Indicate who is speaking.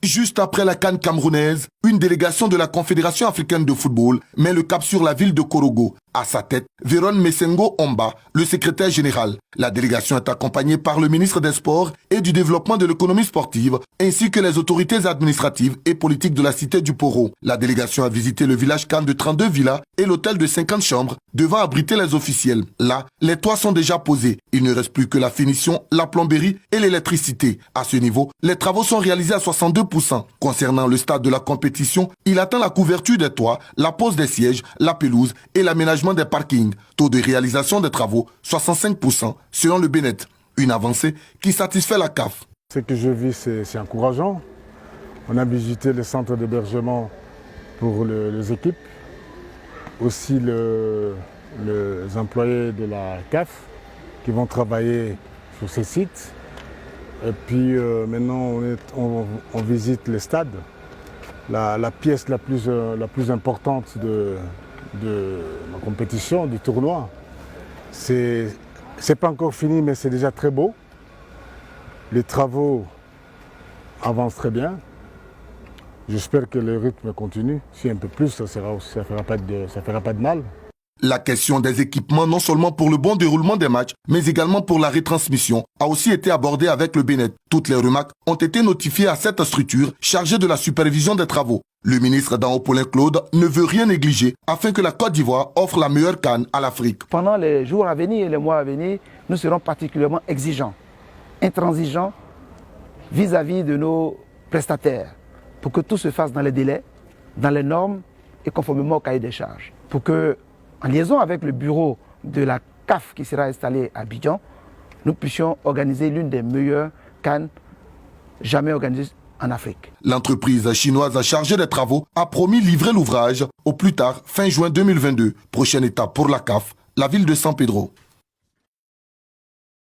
Speaker 1: Juste après la CAN camerounaise, une délégation de la Confédération africaine de football met le cap sur la ville de Korogo. À sa tête, Véron Messengo Omba, le secrétaire général. La délégation est accompagnée par le ministre des Sports et du Développement de l'économie sportive, ainsi que les autorités administratives et politiques de la cité du Poro. La délégation a visité le village CAN de 32 villas et l'hôtel de 50 chambres, devant abriter les officiels. Là, les toits sont déjà posés. Il ne reste plus que la finition, la plomberie et l'électricité. À ce niveau, les travaux sont réalisés à 62%. Concernant le stade de la compétition, il atteint la couverture des toits, la pose des sièges, la pelouse et l'aménagement des parkings. Taux de réalisation des travaux, 65% selon le Bénet. Une avancée qui satisfait la CAF.
Speaker 2: Ce que je vis, c'est encourageant. On a visité le centre d'hébergement pour les équipes, aussi les employés de la CAF qui vont travailler sur ces sites. Et puis maintenant, on visite le stade, la pièce la plus importante de la compétition, du tournoi. C'est pas encore fini, mais c'est déjà très beau. Les travaux avancent très bien. J'espère que le rythme continue. Si un peu plus, ça fera pas de mal.
Speaker 1: La question des équipements, non seulement pour le bon déroulement des matchs, mais également pour la retransmission, a aussi été abordée avec le Bénet. Toutes les remarques ont été notifiées à cette structure chargée de la supervision des travaux. Le ministre Dao Paulin Claude ne veut rien négliger afin que la Côte d'Ivoire offre la meilleure CAN à l'Afrique.
Speaker 3: Pendant les jours à venir et les mois à venir, nous serons particulièrement exigeants, intransigeants vis-à-vis de nos prestataires pour que tout se fasse dans les délais, dans les normes et conformément au cahier des charges. Pour que, en liaison avec le bureau de la CAF qui sera installé à Abidjan, nous puissions organiser l'une des meilleures CAN jamais organisées en Afrique.
Speaker 1: L'entreprise chinoise chargée des travaux a promis livrer l'ouvrage au plus tard fin juin 2022. Prochaine étape pour la CAF, la ville de San Pedro.